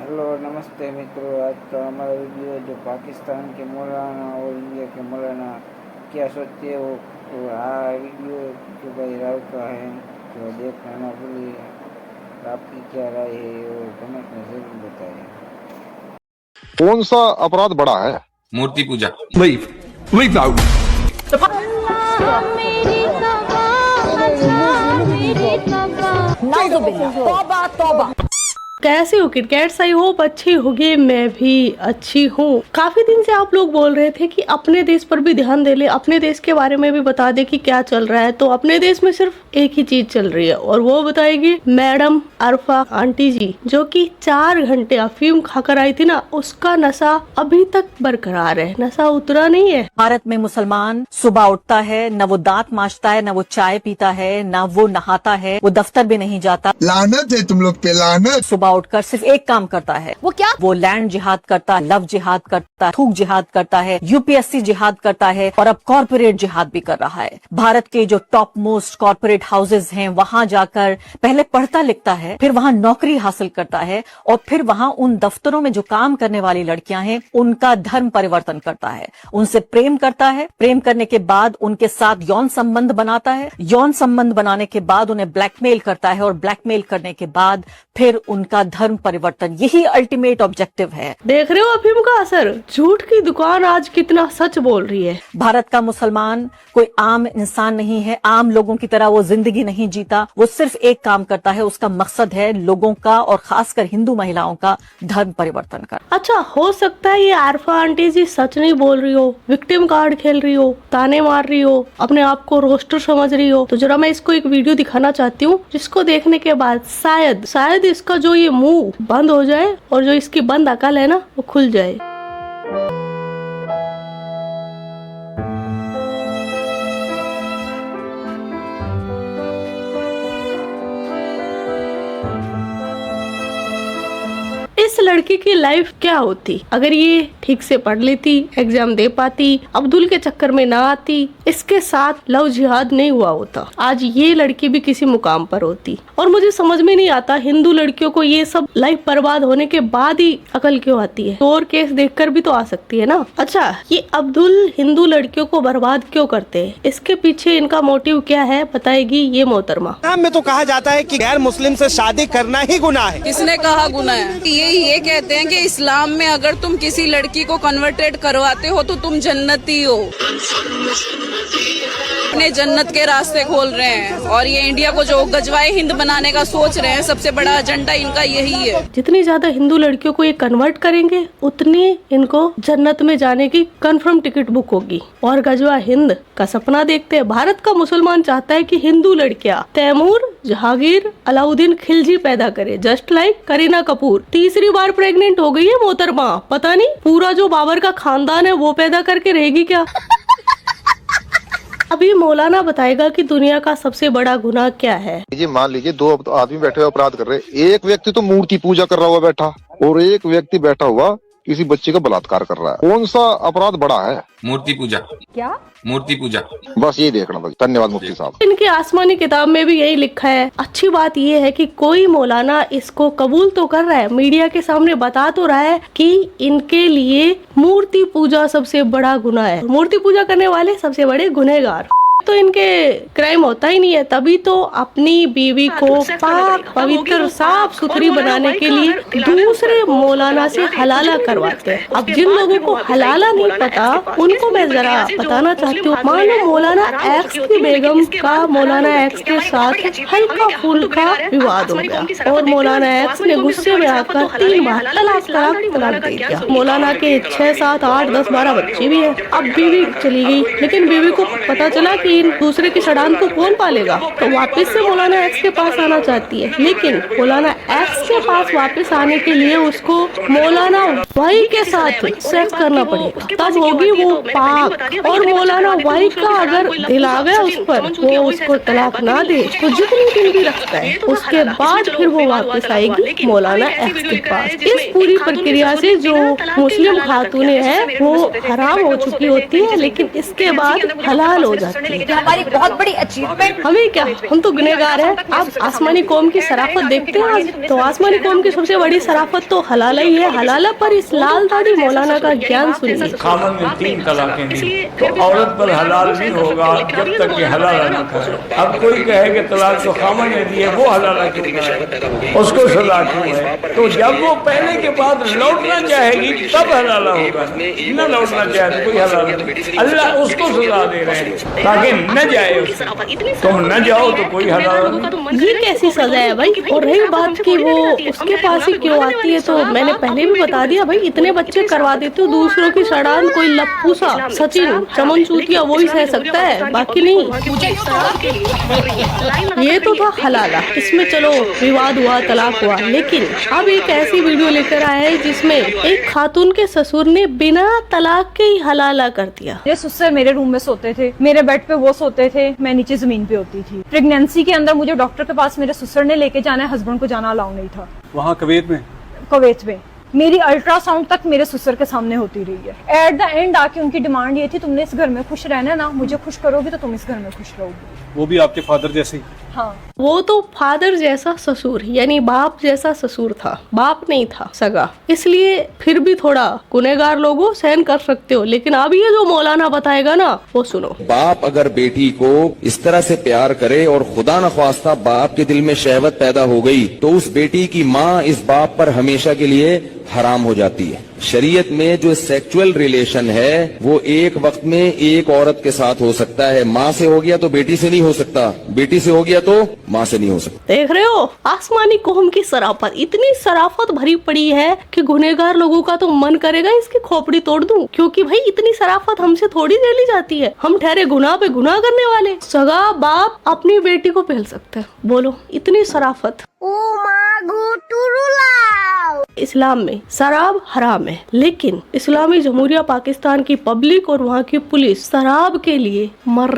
Hello नमस्ते मित्रों। आज का हमारा वीडियो जो पाकिस्तान के मौलाना और इंडिया के मौलाना क्या सोचते हो, तो वीडियो जो भाई राव का है तो देखना ना भूलिए। आपकी क्या राय है और कमेंट में जरूर बताएं। कौन सा अपराध बड़ा है? मूर्ति पूजा। Leave out. तौबा तौबा। कैसी हो किटकैट्स? आई होप अच्छी होगी। मैं भी अच्छी हूँ। काफी दिन से आप लोग बोल रहे थे कि अपने देश पर भी ध्यान दे ले, अपने देश के बारे में भी बता दे कि क्या चल रहा है। तो अपने देश में सिर्फ एक ही चीज चल रही है और वो बताएगी मैडम अरफा आंटी जी, जो कि 4 घंटे अफीम खाकर आई थी ना, उसका नशा अभी तक बरकरार है, नशा उतरा नहीं है। भारत में मुसलमान सुबह उठता है, न वो दांत मांजता है, न वो चाय पीता है, न वो नहाता है, वो दफ्तर भी नहीं जाता। लानत है तुम लोग पे, लानत। सुबह उठकर सिर्फ एक काम करता है। वो क्या? वो लैंड जिहाद करता है, लव जिहाद करता है, थूक जिहाद करता है, यूपीएससी जिहाद करता है और अब कॉर्पोरेट जिहाद भी कर रहा है। भारत के जो टॉप मोस्ट कॉर्पोरेट हाउसेज हैं, वहां जाकर पहले पढ़ता लिखता है, फिर वहां नौकरी हासिल करता है और फिर वहां उन दफ्तरों में जो काम करने वाली लड़कियां हैं, उनका धर्म परिवर्तन करता है, उनसे प्रेम करता है। प्रेम करने के बाद उनके साथ यौन संबंध बनाता है, यौन संबंध बनाने के बाद उन्हें ब्लैकमेल करता है और ब्लैकमेल करने के बाद फिर उनका धर्म परिवर्तन। यही अल्टीमेट ऑब्जेक्टिव है। देख रहे हो अफीम का असर? झूठ की दुकान आज कितना सच बोल रही है। भारत का मुसलमान कोई आम इंसान नहीं है, आम लोगों की तरह वो जिंदगी नहीं जीता। वो सिर्फ एक काम करता है, उसका मकसद है लोगों का और खासकर हिंदू महिलाओं का धर्म परिवर्तन कर। अच्छा, हो सकता है ये आरफा आंटी जी सच नहीं बोल रही हो, विक्टिम कार्ड खेल रही हो, ताने मार रही हो, अपने आप को रोस्टर समझ रही हो। तो जरा मैं इसको एक वीडियो दिखाना चाहती हूँ, जिसको देखने के बाद शायद इसका जो ये मुंह बंद हो जाए और जो इसकी बंद अकल है ना, वो खुल जाए। इस लड़की की लाइफ क्या होती अगर ये ठीक से पढ़ लेती, एग्जाम दे पाती, अब्दुल के चक्कर में ना आती, इसके साथ लव जिहाद नहीं हुआ होता, आज ये लड़की भी किसी मुकाम पर होती। और मुझे समझ में नहीं आता हिंदू लड़कियों को ये सब लाइफ बर्बाद होने के बाद ही अकल क्यों आती है। और केस देखकर भी तो आ सकती है ना। अच्छा, ये अब्दुल हिंदू लड़कियों को बर्बाद क्यों करते हैं, इसके पीछे इनका मोटिव क्या है, बताएगी ये मोहतरमा। में तो कहा जाता है कि गैर मुस्लिम से शादी करना ही गुनाह है। किसने कहा गुनाह है? ये कहते हैं कि इस्लाम में अगर तुम किसी लड़की को कन्वर्टेड करवाते हो तो तुम जन्नती हो। अपने जन्नत के रास्ते खोल रहे हैं और ये इंडिया को जो गजवाए हिंद बनाने का सोच रहे हैं, सबसे बड़ा एजेंडा इनका यही है। जितनी ज्यादा हिंदू लड़कियों को ये कन्वर्ट करेंगे, उतनी इनको जन्नत में जाने की कंफर्म टिकट बुक होगी और गजवा हिंद का सपना देखते हैं। भारत का मुसलमान चाहता है कि हिंदू लड़कियां तैमूर, जहांगीर, अलाउद्दीन खिलजी पैदा करे, जस्ट लाइक करीना कपूर। तीसरी बार प्रेग्नेंट हो गई है मोहतरमा। पता नहीं पूरा जो बाबर का खानदान है वो पैदा करके रहेगी क्या। अभी मौलाना बताएगा कि दुनिया का सबसे बड़ा गुनाह क्या है। ये मान लीजिए 2 आदमी बैठे हुए अपराध कर रहे हैं। एक व्यक्ति तो मूर्ति पूजा कर रहा हुआ बैठा और एक व्यक्ति बैठा हुआ किसी बच्चे का बलात्कार कर रहा है। कौन सा अपराध बड़ा है? मूर्ति पूजा। क्या? मूर्ति पूजा। बस ये देखना था। धन्यवाद मुफ्ती साहब। इनकी आसमानी किताब में भी यही लिखा है। अच्छी बात ये है कि कोई मौलाना इसको कबूल तो कर रहा है, मीडिया के सामने बता तो रहा है कि इनके लिए मूर्ति पूजा सबसे बड़ा गुनाह है, मूर्ति पूजा करने वाले सबसे बड़े गुनहगार। तो इनके क्राइम होता ही नहीं है, तभी तो अपनी बीवी को पाक पवित्र साफ सुथरी बनाने के लिए दूसरे मौलाना से हलाला करवाते हैं। अब जिन लोगों को हलाला नहीं पता, उनको मैं जरा बताना चाहती हूँ। मानो मौलाना एक्स की बेगम का मौलाना एक्स के साथ हल्का फुल्का विवाद हो गया और मौलाना एक्स ने गुस्से में आकर 3 बार तलाक दे दिया। मौलाना के 6, 7, 8, 10, 12 बच्चे भी हैं। अब बीवी चली गई, लेकिन बीवी को पता चला कि दूसरे की शरान को कौन पालेगा, तो वापस से मौलाना एक्स के पास आना चाहती है। लेकिन मौलाना एक्स के पास वापस आने के लिए उसको मौलाना वाई के साथ सेक्स करना पड़ेगा, तब होगी वो पाक। और मौलाना वाई का अगर दिल आ गया उस पर, वो उसको तलाक ना दे तो जितनी दिन भी रखता है, उसके बाद फिर वो वापस आएगी मौलाना एक्स के पास। इस पूरी प्रक्रिया से जो मुस्लिम खातूनें हैं वो हराम हो चुकी होती है, लेकिन इसके बाद हलाल हो जाती है। ये हमारी बहुत बड़ी अचीवमेंट। हमें क्या, हम तो गुनहगार हैं। आप आसमानी कौम की शराफत देखते हैं आज, तो आसमानी कौम की सबसे बड़ी शराफत तो हलाला ही है। हलाला पर इस लाल दाढ़ी मौलाना का ज्ञान सुनिए। खामन ने 3 तलाकें दी तो औरत पर हलाल नहीं होगा जब तक कि हलाला न करे। अब कोई कहे कि तलाक तो खामन ने दी है, वो हलाला क्यों करे, उसको सजा क्यों है? तो जब वो पहले के बाद लौटना चाहेगी तब हलाला होगा, न लौटना चाहे तो कोई हलाला नहीं। अल्लाह उसको सजा दे रहे हैं ताकि न जाए, तुम न जाओ तो कोई हलाला नहीं। ये कैसी सजा है भाई? और रही बात की वो उसके पास ही क्यों आती है, तो मैंने पहले भी बता दिया भाई, इतने बच्चे करवा देते हो दूसरों की सड़ान, कोई लप्पू सा सचिन चमन चूतिया वो ही सह सकता है, बाकी नहीं। ये तो था हलाला, इसमें चलो विवाद हुआ, तलाक हुआ, लेकिन अब एक ऐसी वीडियो लेकर आया है जिसमें एक खातून के ससुर ने बिना तलाक के ही हलाला कर दिया। मेरे ससुर मेरे रूम में सोते थे, मेरे बेड पे वो सोते थे, मैं नीचे जमीन पे होती थी। प्रेगनेंसी के अंदर मुझे डॉक्टर के पास मेरे ससुर ने लेके जाना है, हस्बैंड को जाना अलाउ नहीं था। वहाँ कुवैत में मेरी अल्ट्रासाउंड तक मेरे ससुर के सामने होती रही है। एट द एंड आके उनकी डिमांड ये थी, तुमने इस घर में खुश रहना ना, मुझे खुश करोगी तो तुम इस घर में खुश रहोगी। वो भी आपके फादर जैसे ही? हाँ, वो तो फादर जैसा ससुर यानी बाप जैसा ससुर था, बाप नहीं था सगा, इसलिए फिर भी थोड़ा गुनहगार लोगों सहन कर सकते हो। लेकिन अब ये जो मौलाना बताएगा ना वो सुनो। बाप अगर बेटी को इस तरह से प्यार करे और खुदा न ख्वास्ता बाप के दिल में शहवत पैदा हो गई तो उस बेटी की माँ इस बाप पर हमेशा के लिए हराम हो जाती है। शरीयत में जो सेक्सुअल रिलेशन है वो एक वक्त में एक औरत के साथ हो सकता है, माँ से हो गया तो बेटी से नहीं हो सकता, बेटी से हो गया तो माँ से नहीं हो सकता। देख रहे हो आसमानी कौम की शराफत, इतनी शराफत भरी पड़ी है कि गुनहगार लोगों का तो मन करेगा इसकी खोपड़ी तोड़ दूं, क्योंकि भाई इतनी शराफत हमसे थोड़ी ले ली जाती है। हम ठहरे गुनाह पे गुनाह करने वाले, सगा बाप अपनी बेटी को पहल सकता है, बोलो इतनी शराफत। इस्लाम में शराब हराम है, लेकिन इस्लामी जमहूरिया पाकिस्तान की पब्लिक और वहाँ की पुलिस शराब के लिए मर